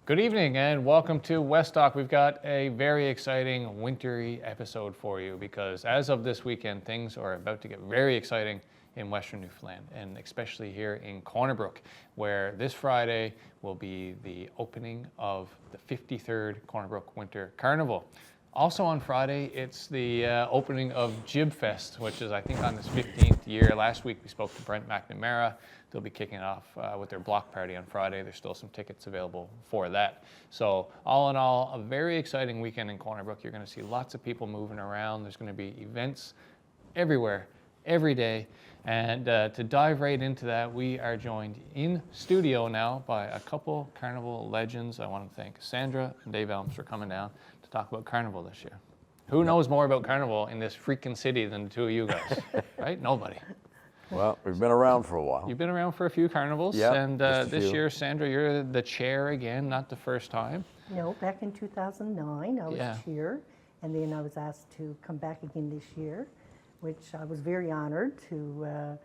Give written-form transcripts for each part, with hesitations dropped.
Good evening and welcome to West Talk. We've got a very exciting wintry episode for you because as of this weekend, things are about to get very exciting in Western Newfoundland and especially here in Corner Brook, where this Friday will be the opening of the 53rd Corner Brook Winter Carnival. Also on Friday, it's the opening of Jib Fest, which is I think on this 15th year. Last week we spoke to Brent McNamara. They'll be kicking off with their block party on Friday. There's still some tickets available for that. So all in all, a very exciting weekend in Corner Brook. You're going to see lots of people moving around. There's going to be events everywhere, every day. And to dive right into that, we are joined in studio now by a couple Carnival legends. I want to thank Sandra and Dave Elms for coming down to talk about Carnival this year. Who knows more about Carnival in this freaking city than the two of you guys, right? Nobody. Well, we've been around for a while. You've been around for a few carnivals, yep, and this year, Sandra, you're the chair again, not the first time. No, back in 2009, I was chair, and then I was asked to come back again this year, which I was very honored to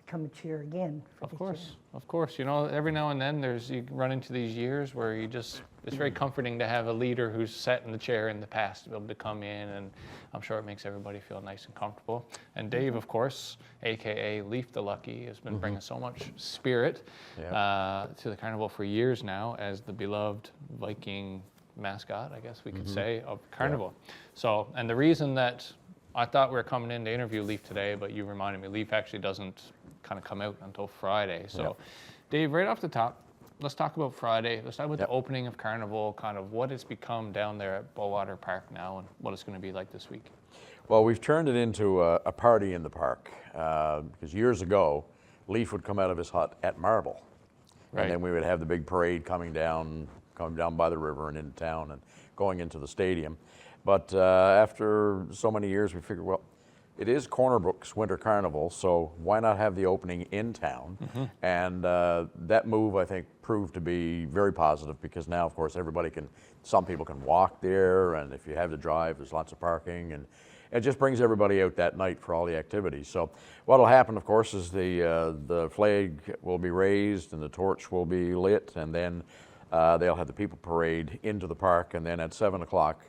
become a chair again. Of course. You know, every now and then you run into these years where it's very comforting to have a leader who's sat in the chair in the past to be able to come in, and I'm sure it makes everybody feel nice and comfortable. And Dave, of course, AKA Leaf the Lucky, has been bringing so much spirit to the carnival for years now as the beloved Viking mascot, I guess we could say, of Carnival. So, and the reason that I thought we were coming in to interview Leaf today, but you reminded me Leaf actually doesn't kind of come out until Friday. So, Dave, right off the top, let's talk about Friday. Let's talk about the opening of Carnival, kind of what it's become down there at Bowater Park now and what it's going to be like this week. Well, we've turned it into a party in the park because years ago, Leaf would come out of his hut at Marble. Right. And then we would have the big parade coming down by the river and into town and going into the stadium. But after so many years, we figured, well, it is Corner Brook's Winter Carnival, so why not have the opening in town? And that move, I think, proved to be very positive because now, of course, some people can walk there, and if you have to drive, there's lots of parking, and it just brings everybody out that night for all the activities. So what will happen, of course, is the flag will be raised and the torch will be lit, and then they'll have the people parade into the park, and then at 7 o'clock,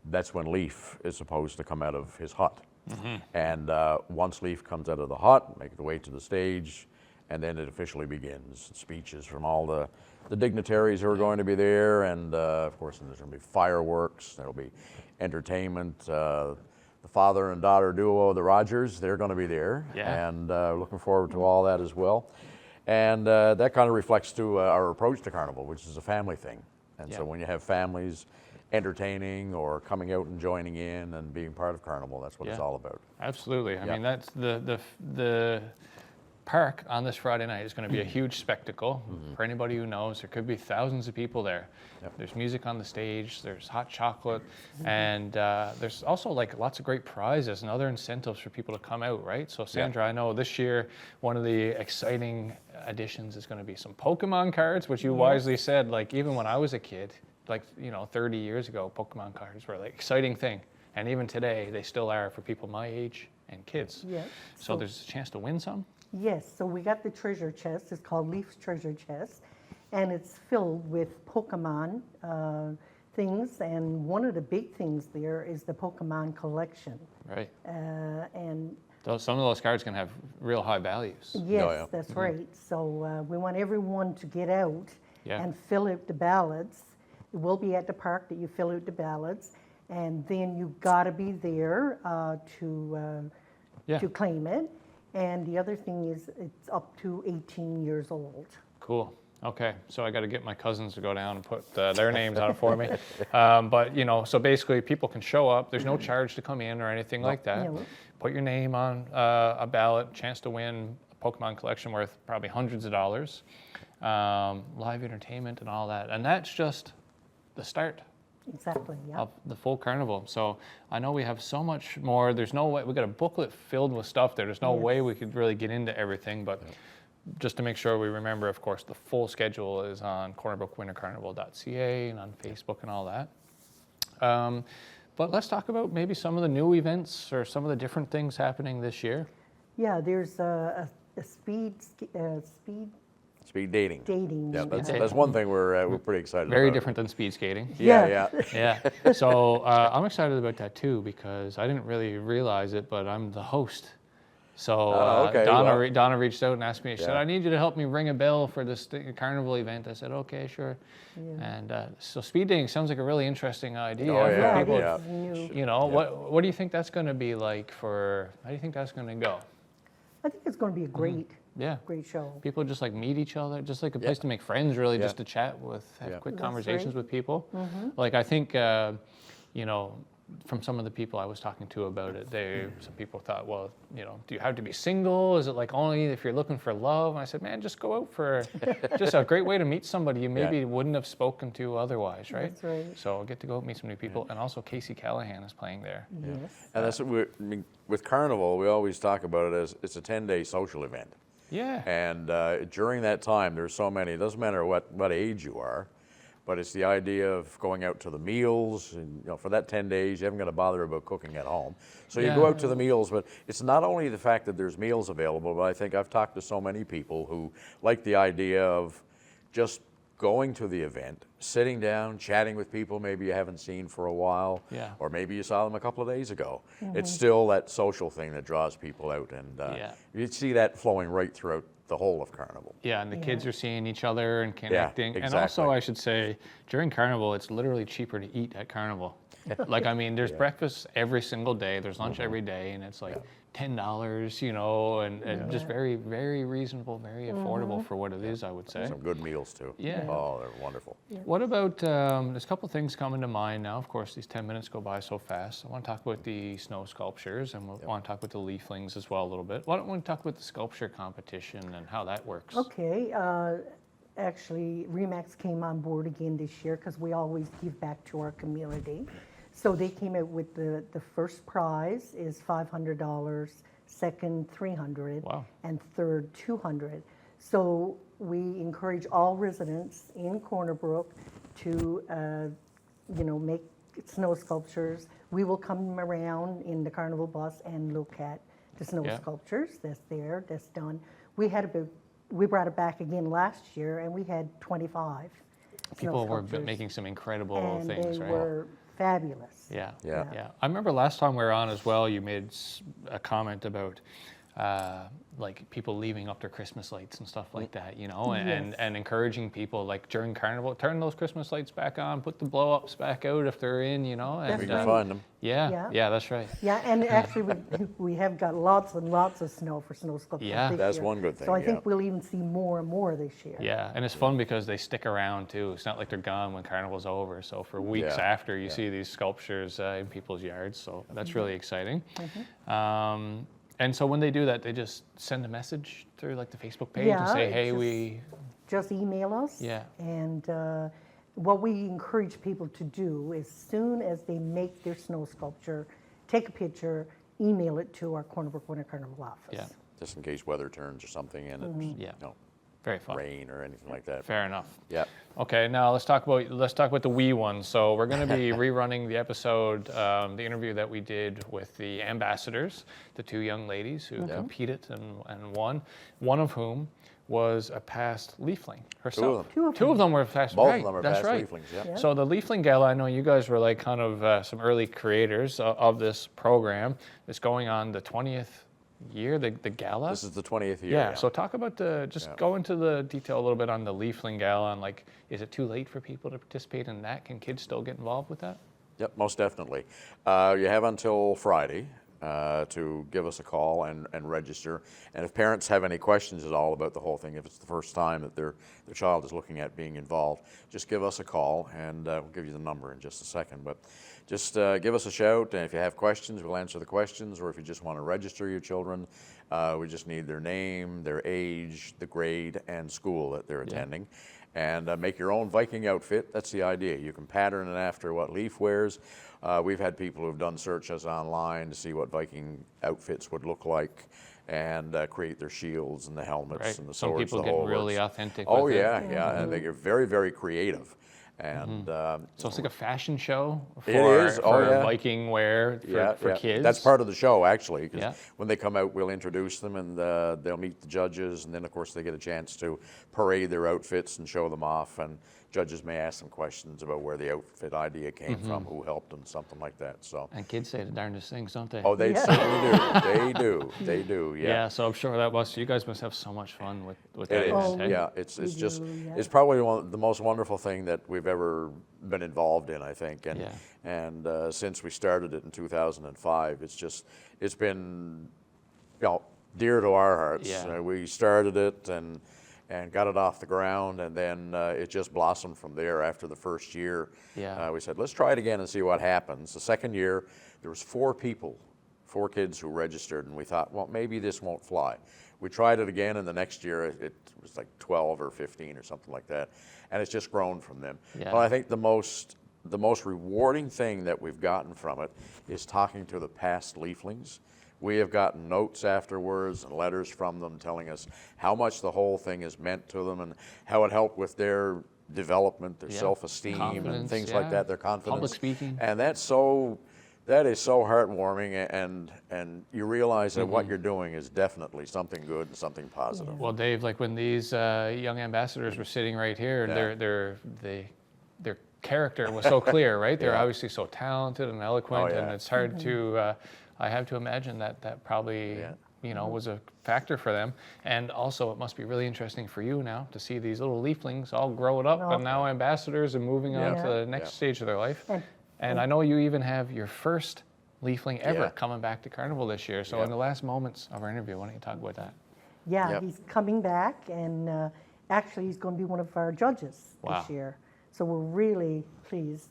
that's when Leaf is supposed to come out of his hut. And once Leaf comes out of the hut, make the way to the stage, and then it officially begins. Speeches from all the dignitaries who are going to be there, and of course there's going to be fireworks, there'll be entertainment. The father and daughter duo, the Rogers, they're going to be there, and looking forward to all that as well. And that kind of reflects to our approach to Carnival, which is a family thing. And so when you have families entertaining or coming out and joining in and being part of Carnival, that's what it's all about. Absolutely. I mean, that's the park on this Friday night is going to be a huge spectacle. For anybody who knows, there could be thousands of people there. There's music on the stage, there's hot chocolate, and there's also like lots of great prizes and other incentives for people to come out, right? So Sandra, I know this year one of the exciting additions is going to be some Pokemon cards, which you wisely said, like even when I was a kid, 30 years ago, Pokemon cards were like exciting thing. And even today, they still are for people my age and kids. So there's a chance to win some? Yes, so we got the treasure chest. It's called Leaf's Treasure Chest. And it's filled with Pokemon things. And one of the big things there is the Pokemon collection. Right. And some of those cards can have real high values. Yes, that's right. So we want everyone to get out and fill out the ballots. It will be at the park that you fill out the ballots, and then you've got to be there to claim it. And the other thing is it's up to 18 years old. Cool. Okay, so I got to get my cousins to go down and put their names on it for me. But so basically people can show up. There's no charge to come in or anything like that. Put your name on a ballot, chance to win a Pokemon collection worth probably hundreds of dollars, live entertainment and all that. And that's just the start of the full carnival. So I know we have so much more. There's no way, we got a booklet filled with stuff there. There's no way we could really get into everything, but just to make sure we remember, of course, the full schedule is on cornerbrookwintercarnival.ca and on Facebook and all that. But let's talk about maybe some of the new events or some of the different things happening this year. Yeah, there's a speed Speed dating. dating. Yeah, that's, dating. that's one thing we're pretty excited Very about. different than speed skating. Yeah. Yeah. So I'm excited about that too because I didn't really realize it, but I'm the host. So okay, Donna, well. Donna reached out and asked me. She said, Yeah. "I need you to help me ring a bell for this carnival event." I said, "Okay, sure." And so speed dating sounds like a really interesting idea. Oh, for yeah, people. it's new. You know, what do you think that's going to be like for? How do you think that's going to go? I think it's going to be a great, Yeah. great show. People just like meet each other, just like a place to make friends, really, just to chat with, have Yeah. quick That's conversations right. with people. Like I think, you know, from some of the people I was talking to about it, some people thought, well, you know, do you have to be single? Is it like only if you're looking for love? And I said, man, just go out for just a great way to meet somebody you maybe wouldn't have spoken to otherwise, right? That's right. So get to go out and meet some new people, and also Casey Callahan is playing there. Yes. And that's what I mean, with Carnival, we always talk about it as it's a 10-day social event. Yeah. And during that time, there's so many, it doesn't matter what age you are, but it's the idea of going out to the meals. And you know, for that 10 days, you haven't got to bother about cooking at home. So you go out to the meals, but it's not only the fact that there's meals available, but I think I've talked to so many people who like the idea of just going to the event, sitting down, chatting with people maybe you haven't seen for a while, or maybe you saw them a couple of days ago. It's still that social thing that draws people out, and you see that flowing right throughout the whole of Carnival. Yeah, and the kids are seeing each other and connecting. exactly. And also, I should say, during Carnival, it's literally cheaper to eat at Carnival. Like, I mean, there's breakfast every single day, there's lunch every day, and it's like $10, you know, and just very, very reasonable, very affordable for what it is, I would say. Some good meals too. Yeah. Oh, they're wonderful. What about, there's a couple things coming to mind now. Of course, these 10 minutes go by so fast. I want to talk about the snow sculptures, and we'll want to talk about the leaflings as well a little bit. Why don't we talk about the sculpture competition and how that works? Okay. Actually, Remax came on board again this year because we always give back to our community. So they came out with the first prize is $500, second $300, Wow. and third $200. So we encourage all residents in Corner Brook to, you know, make snow sculptures. We will come around in the carnival bus and look at the snow sculptures that's there, that's done. We brought it back again last year, and we had 25 People were sculptures. making some incredible And things, they right? were fabulous. Yeah. Yeah. I remember last time we were on as well, you made a comment about like people leaving up their Christmas lights and stuff like that, you know, and encouraging people like during Carnival, turn those Christmas lights back on, put the blow ups back out if they're in, you know. And, That's We can find them. yeah, that's right. Yeah, and actually we have got lots and lots of snow for snow sculptures Yeah. this That's year. one good thing, So I think yeah. we'll even see more and more this year. Yeah, and it's fun because they stick around too. It's not like they're gone when Carnival's over. So for weeks Yeah, after, you see these sculptures in people's yards. So that's really exciting. And so when they do that, they just send a message through like the Facebook page and Yeah, say, it's hey, just- we, Just email us. Yeah. And what we encourage people to do is soon as they make their snow sculpture, take a picture, email it to our Corner Brook Winter Carnival office. Yeah. Just in case weather turns or something and it's Yeah. you know, very fun. rain or anything like that. Fair enough. Yeah. Okay, now let's talk about the wee ones. So we're going to be rerunning the episode, the interview that we did with the ambassadors, the two young ladies who competed and won. One of whom was a past leafling herself. them. Two of them. Were past. Both right, of them are that's past right. leaflings, yeah. So the Leafling Gala, I know you guys were like kind of some early creators of this program. It's going on the 20th year, the gala. This is the 20th year. Yeah, so talk about go into the detail a little bit on the Leafling Gala and like, is it too late for people to participate in that? Can kids still get involved with that? Yep, most definitely. You have until Friday to give us a call and register. And if parents have any questions at all about the whole thing, if it's the first time that their child is looking at being involved, just give us a call, and we'll give you the number in just a second. But just give us a shout, and if you have questions, we'll answer the questions, or if you just want to register your children, we just need their name, their age, the grade, and school that they're attending. And make your own Viking outfit. That's the idea. You can pattern it after what Leaf wears. We've had people who've done searches online to see what Viking outfits would look like and create their shields and the helmets Right. and the Some swords. people the get whole really works. authentic Oh with it. yeah, yeah, and they get very, very creative. And So it's like a fashion show for, is. Oh, for yeah. Viking wear for kids. That's part of the show, actually, because Yeah. when they come out, we'll introduce them, and they'll meet the judges, and then, of course, they get a chance to parade their outfits and show them off, and judges may ask them questions about where the outfit idea came from, who helped them, something like that. So. And kids say the darndest things, don't they? Oh, they certainly do. They do. Yeah. Yeah, so I'm sure you guys must have so much fun with that It event. is. hey? Yeah, it's We just do, yeah. it's probably the most wonderful thing that we've ever been involved in, I think. And Yeah. and since we started it in 2005, it's been dear to our hearts. Yeah. We started it and got it off the ground, and then it just blossomed from there. After the first year, Yeah. we said, let's try it again and see what happens. The second year, there was 4 kids who registered, and we thought, well, maybe this won't fly. We tried it again, and the next year it was like 12 or 15 or something like that, and it's just grown from them. Yeah. But I think the most rewarding thing that we've gotten from it is talking to the past leaflings. We have gotten notes afterwards and letters from them telling us how much the whole thing has meant to them and how it helped with their development, their Yeah. self-esteem, and Confidence, things yeah. like that, their confidence. Public speaking. And that is so heartwarming, and you realize that what you're doing is definitely something good and something positive. Well, Dave, like when these young ambassadors were sitting right here, Yeah. their character was so clear, right? They're Yeah. obviously so talented and eloquent, Oh, yeah. and it's hard to. I have to imagine that probably Yeah. was a factor for them, and also it must be really interesting for you now to see these little leaflings all grow it up and now ambassadors and moving on Yeah. to the next Yeah. stage of their life. And- And I know you even have your first leafling ever Yeah. coming back to Carnival this year. So Yeah. in the last moments of our interview, why don't you talk about that? Yeah, Yep. he's coming back, and actually he's going to be one of our judges Wow. this year. So we're really pleased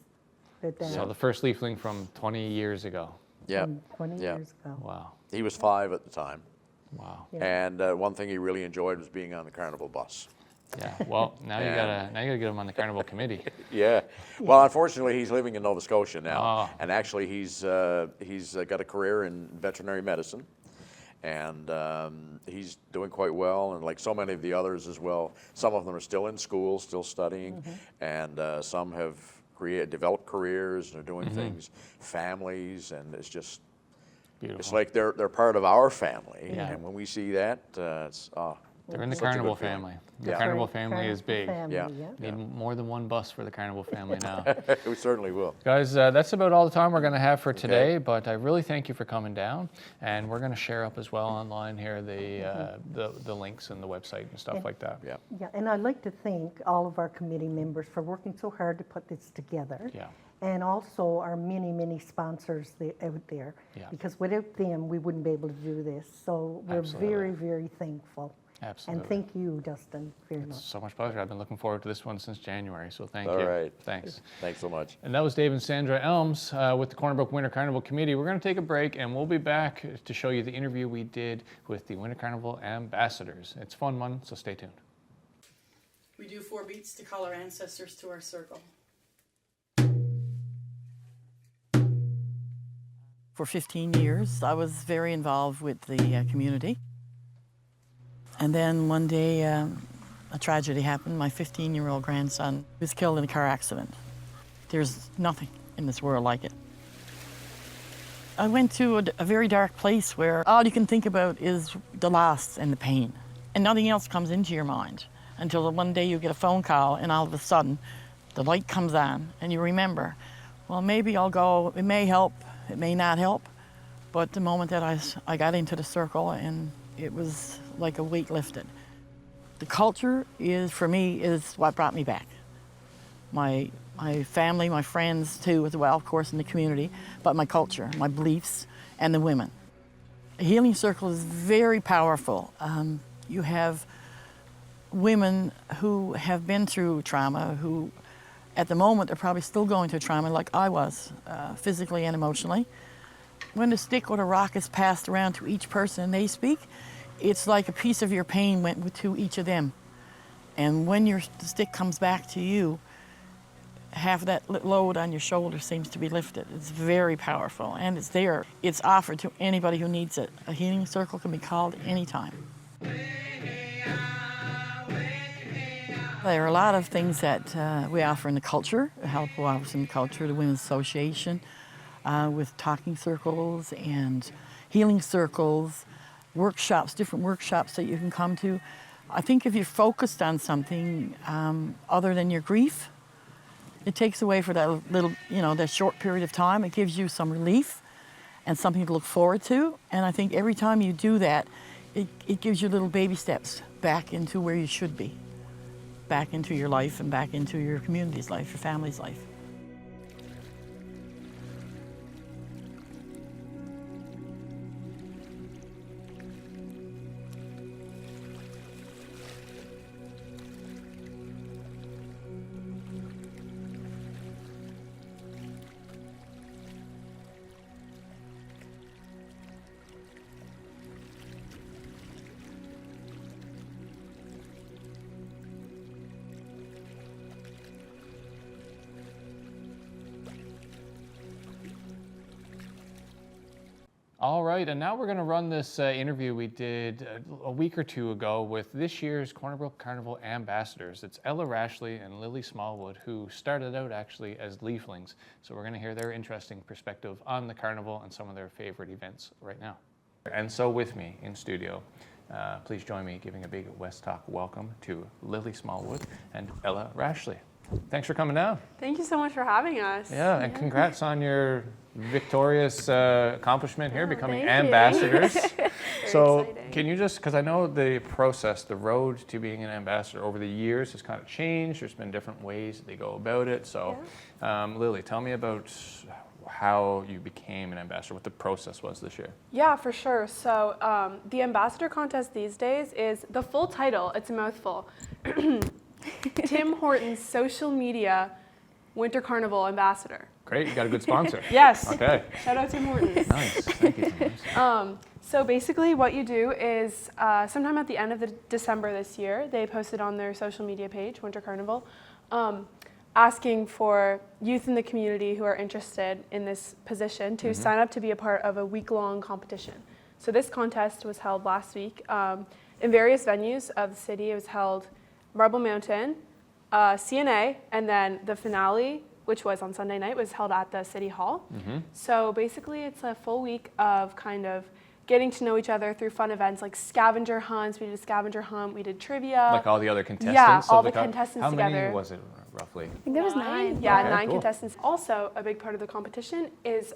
that So the first leafling from 20 years ago. Yeah. from 20 Yeah. years ago. Wow. He was 5 at the time, Wow. Yeah. and one thing he really enjoyed was being on the Carnival bus. Yeah. Well, now you Yeah. gotta get him on the Carnival committee. Yeah. Well, unfortunately, he's living in Nova Scotia now, Oh. and actually, he's got a career in veterinary medicine, and he's doing quite well. And like so many of the others as well, some of them are still in school, still studying, and some have developed careers and are doing things, families, and it's just. Beautiful. It's like they're part of our family, Yeah. and when we see that, They're in the such a good Carnival feeling. family. The Yeah. Carnival family is big. Yeah. Need more than one bus for the Carnival family now. we certainly will. Guys, that's about all the time we're going to have for today, but I really thank you for coming down, and we're going to share up as well online here the links and the website and stuff like that. Yeah. Yeah, and I'd like to thank all of our committee members for working so hard to put this together. Yeah. And also our many, many sponsors out there. Yeah. Because without them, we wouldn't be able to do this. So we're Absolutely. very, very thankful. Absolutely. And thank you, Dustin, very much. So much pleasure. I've been looking forward to this one since January, so thank All you. right. Thanks. Thanks so much. And that was Dave and Sandra Elms with the Corner Brook Winter Carnival Committee. We're going to take a break, and we'll be back to show you the interview we did with the Winter Carnival ambassadors. It's a fun one, so stay tuned. We do 4 beats to call our ancestors to our circle. For 15 years, I was very involved with the community. And then one day, a tragedy happened. My 15-year-old grandson was killed in a car accident. There's nothing in this world like it. I went to a very dark place where all you can think about is the loss and the pain. And nothing else comes into your mind until one day you get a phone call and all of a sudden the light comes on and you remember, well, maybe I'll go, it may help, it may not help. But the moment that I got into the circle, and it was like a weight lifted. The culture for me, is what brought me back. My family, my friends too, as well, of course, in the community, but my culture, my beliefs, and the women. The healing circle is very powerful. You have women who have been through trauma, who at the moment are probably still going through trauma like I was, physically and emotionally. When the stick or the rock is passed around to each person and they speak, it's like a piece of your pain went to each of them. And when the stick comes back to you, half of that load on your shoulder seems to be lifted. It's very powerful, and it's there. It's offered to anybody who needs it. A healing circle can be called anytime. There are a lot of things that we offer in the culture, help offers in the culture, the Women's Association, with talking circles and healing circles, workshops, different workshops that you can come to. I think if you're focused on something other than your grief, it takes away for that little, that short period of time. It gives you some relief and something to look forward to. And I think every time you do that, it gives you little baby steps back into where you should be, back into your life and back into your community's life, your family's life. All right, and now we're going to run this interview we did a week or two ago with this year's Winter Carnival ambassadors. It's Ella Rashley and Lily Smallwood, who started out actually as leaflings. So we're going to hear their interesting perspective on the carnival and some of their favorite events right now. And so with me in studio, please join me giving a big West Talk welcome to Lily Smallwood and Ella Rashley. Thanks for coming down. Thank you so much for having us. Yeah, and congrats on your victorious accomplishment here, becoming thank you. ambassadors. So exciting. can you just, because I know the process, the road to being an ambassador over the years has kind of changed. There's been different ways that they go about it. So Lily, tell me about how you became an ambassador, what the process was this year. Yeah, for sure. So the ambassador contest these days is the full title. It's a mouthful. Tim Hortons Social Media Winter Carnival Ambassador. Great, you got a good sponsor. Yes. Okay. Shout out Tim Hortons. Nice, thank you. Nice. So basically what you do is sometime at the end of December this year, they posted on their social media page, Winter Carnival, asking for youth in the community who are interested in this position to sign up to be a part of a week-long competition. So this contest was held last week in various venues of the city. It was held Marble Mountain, CNA, and then the finale, which was on Sunday night, was held at the City Hall. So basically it's a full week of kind of getting to know each other through fun events like scavenger hunts. We did a scavenger hunt, we did trivia. Like all the other contestants? Yeah, all of the co- contestants How together. many was it roughly? I think there was 9. Yeah, Okay, 9 cool. contestants. Also, a big part of the competition is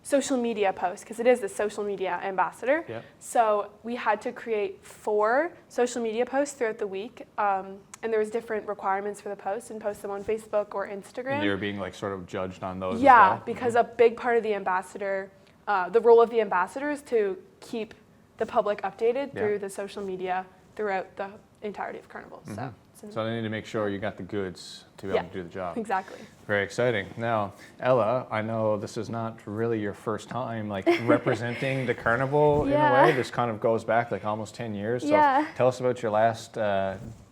social media posts, because it is the social media ambassador. Yep. So we had to create 4 social media posts throughout the week, and there was different requirements for the posts, and post them on Facebook or Instagram. And you were being like sort of judged on those Yeah, as well? because a big part of the ambassador, the role of the ambassador is to keep the public updated through the social media throughout the entirety of Carnival. So they need to make sure you got the goods to be able to do the job. Exactly. Very exciting. Now, Ella, I know this is not really your first time like representing the carnival in a way. This kind of goes back like almost 10 years. So tell us about your last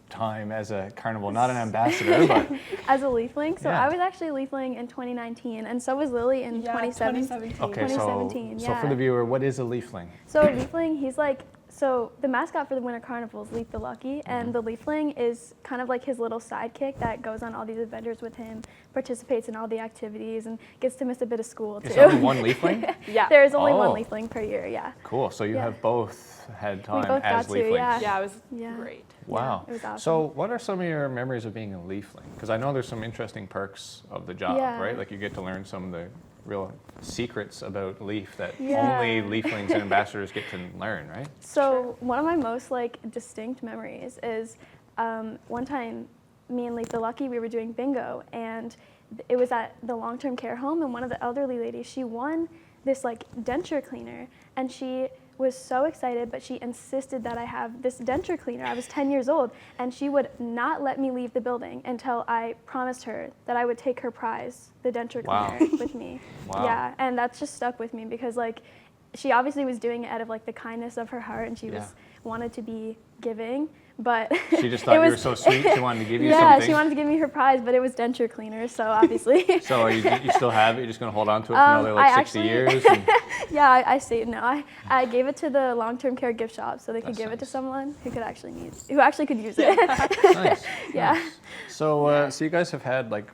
time as a carnival, not an ambassador, but As a leafling. So Yeah. I was actually leafling in 2019, and so was Lily in 2017. okay. 2017, So for the viewer, what is a leafling? So a leafling, he's like, so the mascot for the Winter Carnival is Leaf the Lucky, and the leafling is kind of like his little sidekick that goes on all these adventures with him, participates in all the activities, and gets to miss a bit of school Is too. there only one leafling? Yeah. There is only Oh. one leafling per year, yeah. Cool. So you Yeah. have both had time both as got to, leaflings. yeah. Yeah, it was Yeah. great. Wow. it was awesome. So what are some of your memories of being a leafling? Because I know there's some interesting perks of the job, Yeah. right? Like you get to learn some of the real secrets about leaf that Yeah. only leaflings and ambassadors get to learn, right? So one of my most like distinct memories is one time me and Leaf the Lucky, we were doing bingo, and it was at the long-term care home, and one of the elderly ladies, she won this like denture cleaner, and she was so excited, but she insisted that I have this denture cleaner. I was 10 years old, and she would not let me leave the building until I promised her that I would take her prize, the denture Wow. cleaner, with me. Wow. Yeah, and that's just stuck with me because like she obviously was doing it out of like the kindness of her heart, and she was wanted to be giving, but She just thought you were so sweet, she wanted to give you yeah, something. she wanted to give me her prize, but it was denture cleaner, so obviously. So you still have it? You're just going to hold on to it for another like I 60 actually- years? Yeah, I see it now. I gave it to the long-term care gift shop so they could That's give it to nice. someone who actually could use it. Nice. Yeah. Nice. So, so you guys have had like,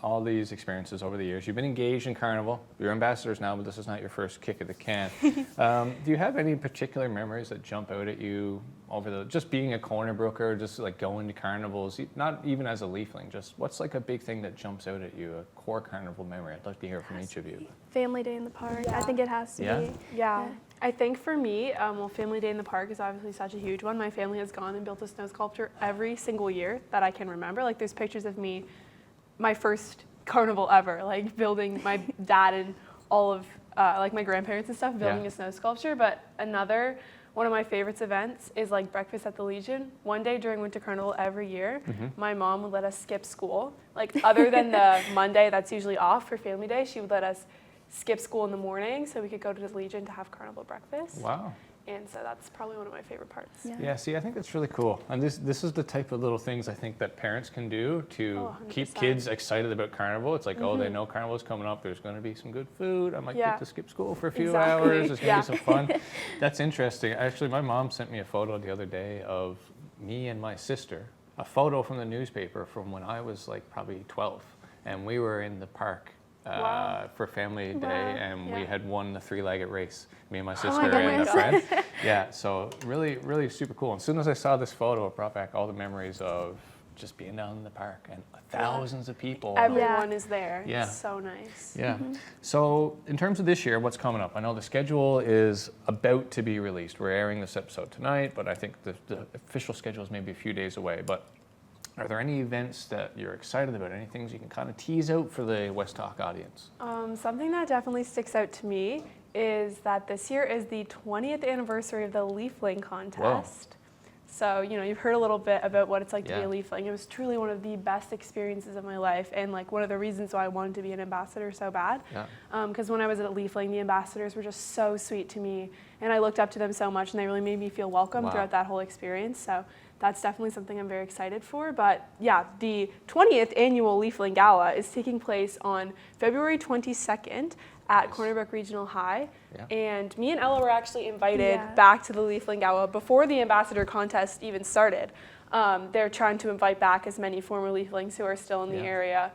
all these experiences over the years. You've been engaged in Carnival. You're ambassadors now, but this is not your first kick of the can. Do you have any particular memories that jump out at you over just being a corner broker, just like going to carnivals, not even as a leafling, just what's like a big thing that jumps out at you, a core carnival memory? I'd like to hear from each of you. Family day in the park. I think it has to Yeah? be. Yeah. I think for me, Family Day in the Park is obviously such a huge one. My family has gone and built a snow sculpture every single year that I can remember. Like there's pictures of me, my first carnival ever, like building my dad and all of like my grandparents and stuff, building a snow sculpture. But one of my favorites events is like breakfast at the Legion. One day during Winter Carnival every year, my mom would let us skip school. Like other than the Monday that's usually off for Family Day, she would let us skip school in the morning so we could go to the Legion to have carnival breakfast. Wow. And so that's probably one of my favorite parts. Yeah, see, I think that's really cool. And this is the type of little things I think that parents can do to keep 100%. kids excited about Carnival. It's like, oh, they know Carnival's coming up. There's going to be some good food. I might get to skip school for a few hours. There's going to be some fun. That's interesting. Actually, my mom sent me a photo the other day of me and my sister, a photo from the newspaper from when I was like probably 12. And we were in the park for Family Day, and we had won the 3-legged race, me and my sister and a friend. Yeah, so really, really super cool. And as soon as I saw this photo, it brought back all the memories of just being down in the park and thousands of people. Everyone is there. Yeah. It's so nice. Yeah. So in terms of this year, what's coming up? I know the schedule is about to be released. We're airing this episode tonight, but I think the official schedule is maybe a few days away. But are there any events that you're excited about? Any things you can kind of tease out for the West Talk audience? Something that definitely sticks out to me is that this year is the 20th anniversary of the Leafling contest. So, you've heard a little bit about what it's like to be a Leafling. It was truly one of the best experiences of my life, and like one of the reasons why I wanted to be an ambassador so bad. Because when I was at Leafling, the ambassadors were just so sweet to me, and I looked up to them so much, and they really made me feel welcome throughout that whole experience. So that's definitely something I'm very excited for. But yeah, the 20th annual Leafling Gala is taking place on February 22nd at Corner Brook Regional High. And me and Ella were actually invited back to the Leafling Gala before the ambassador contest even started. They're trying to invite back as many former Leaflings who are still in the area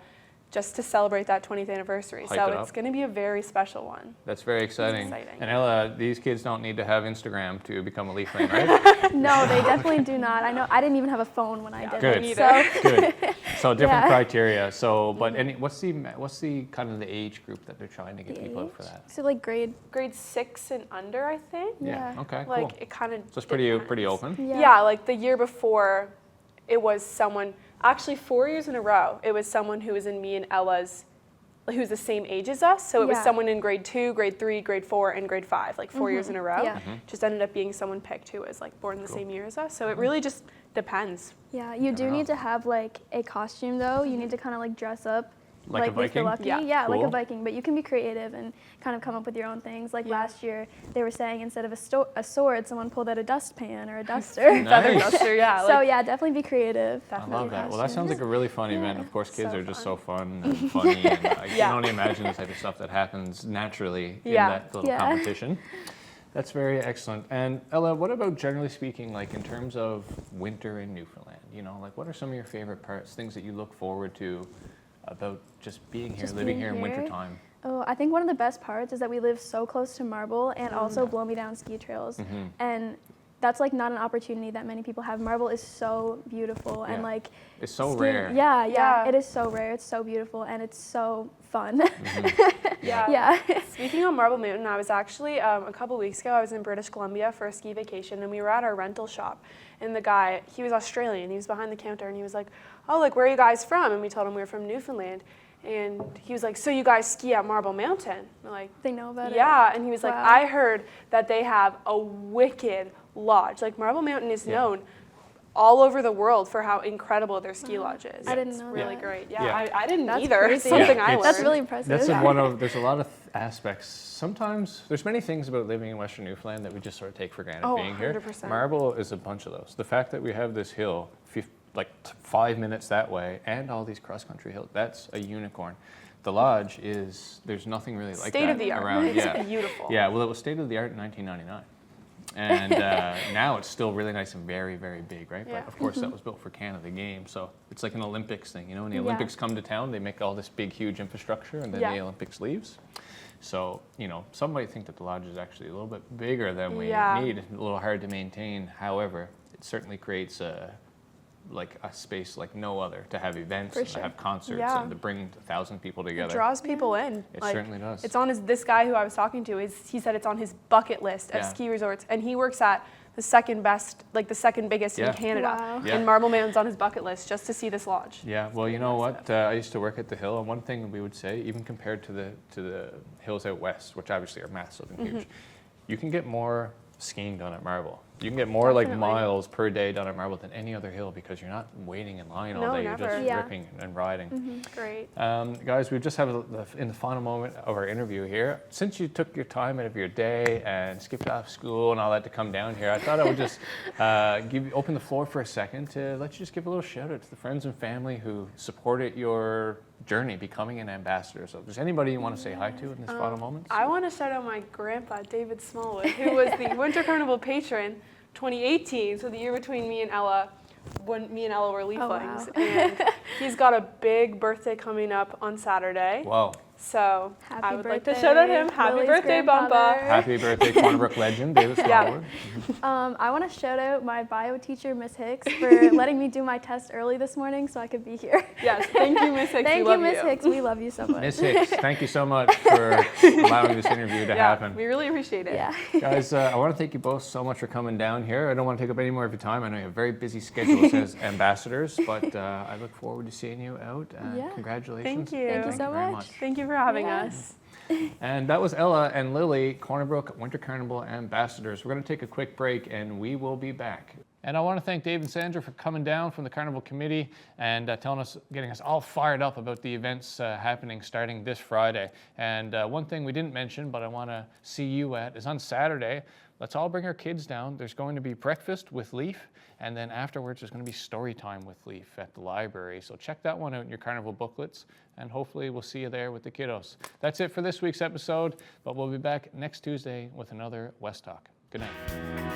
just to celebrate that 20th anniversary. So it's going to be a very special one. That's very exciting. exciting. And Ella, these kids don't need to have Instagram to become a Leafling, right? No, they definitely do not. I know. I didn't even have a phone when I did Good. it. So Good. So different criteria. So, but what's the kind of the age group that they're trying to get people out for that? So like grade 6 and under, I think. Yeah. Okay. Like Cool. it kind of. So it's pretty open. Yeah, like the year before, it was someone. Actually, 4 years in a row, it was someone who was in me and Ella's, who's the same age as us. So it was someone in grade 2, grade 3, grade 4, and grade 5, like 4 years in a row. Yeah. Just ended up being someone picked who was like born the same year as us. So it really just depends. Yeah, you do need to have like a costume though. You need to kind of like dress up. Like a with the Viking? lucky. Yeah. Like Cool. a Viking, but you can be creative and kind of come up with your own things. Like last year, they were saying instead of a sword, someone pulled out a dustpan or a duster. Feather Nice. duster, yeah. So Like, yeah, definitely be creative. I love that. Well, that sounds like a really fun event. Of course, kids So are just fun. so fun and funny. And I can only imagine the type of stuff that happens naturally in that little competition. That's very excellent. And Ella, what about generally speaking, like in terms of winter in Newfoundland? Like what are some of your favorite parts, things that you look forward to about just being here, living here in wintertime? Oh, I think one of the best parts is that we live so close to Marble and also Blow Me Down ski trails. And that's like not an opportunity that many people have. Marble is so beautiful and like It's so rare. Yeah, it is so rare. It's so beautiful and it's so fun. Yeah. Speaking of Marble Mountain, I was actually, a couple weeks ago, I was in British Columbia for a ski vacation, and we were at our rental shop. And the guy, he was Australian, he was behind the counter, and he was like, oh, like, where are you guys from? And we told him we were from Newfoundland. And he was like, so you guys ski at Marble Mountain? We're like, They know about it. yeah. And he was like, Wow. I heard that they have a wicked lodge. Like, Marble Mountain is known all over the world for how incredible their ski lodge is. I didn't It's know really that. great. Yeah. Yeah, I didn't That's either. crazy. It's something Yeah, I it's- learned. That's really impressive. That's one of, there's a lot of aspects. Sometimes there's many things about living in Western Newfoundland that we just sort of take for granted Oh, being here. 100%. Marble is a bunch of those. The fact that we have this hill, 5 minutes that way, and all these cross-country hills, that's a unicorn. The lodge is, there's nothing really like State that of the art. around. It's Yeah. beautiful. Yeah, well, it was state of the art in 1999. And now it's still really nice and very, very big, right? Yeah. But of course, that was built for Canada Games, so it's like an Olympics thing. You know, when the Yeah. Olympics come to town, they make all this big, huge infrastructure, and then Yeah. the Olympics leaves. So, you know, some might think that the lodge is actually a little bit bigger than we Yeah. need, a little hard to maintain. However, it certainly creates a space like no other to have events, For and sure. to have concerts, Yeah. and to bring 1,000 people It together. draws people in. It certainly does. It's on this guy who I was talking to, he said it's on his bucket list of Yeah. ski resorts, and he works at the second best, like the second biggest Yeah. in Canada. Wow. Yeah. And Marbleman's on his bucket list just to see this lodge. Yeah, well, you know what? I used to work at the Hill, and one thing we would say, even compared to the hills out west, which obviously are massive and huge, you can get more skiing done at Marble. You can get more Definitely. miles per day done at Marble than any other hill because you're not waiting in line all No, day. never. You're just Yeah. ripping and riding. Great. Guys, we just have in the final moment of our interview here. Since you took your time out of your day and skipped off school and all that to come down here, I thought I would just open the floor for a second to let you just give a little shout out to the friends and family who supported your journey becoming an ambassador. So, if there's anybody you want to say hi to in this final moment? I want to shout out my grandpa, David Smallwood, who was the Winter Carnival patron 2018, so the year between me and Ella, when me and Ella were leaflings. wow. And he's got a big birthday coming up on Saturday. Wow. So Happy I would like to birthday, shout out him. Happy Lily's birthday, grandfather. Bumpa. Happy birthday, Cornerbrook legend, David Yeah. Smallwood. I want to shout out my bio teacher, Miss Hicks, for letting me do my test early this morning so I could be here. Yes, thank you, Miss Hicks. Thank we you, love Miss Hicks. We love you so much. Miss Hicks, thank you so much for allowing this interview to Yeah, happen. we really appreciate it. Yeah. Guys, I want to thank you both so much for coming down here. I don't want to take up any more of your time. I know you have very busy schedules as ambassadors, but I look forward to seeing you out. Yeah. Congratulations. Thank you. Thank you so very much. Thank you for having Yeah. us. And that was Ella and Lily, Cornerbrook Winter Carnival ambassadors. We're going to take a quick break and we will be back. And I want to thank Dave and Sandra for coming down from the Carnival Committee and getting us all fired up about the events happening starting this Friday. And one thing we didn't mention, but I want to see you at, is on Saturday. Let's all bring our kids down. There's going to be breakfast with Leaf, and then afterwards there's going to be story time with Leaf at the library. So check that one out in your Carnival booklets, and hopefully we'll see you there with the kiddos. That's it for this week's episode, but we'll be back next Tuesday with another West Talk. Good night.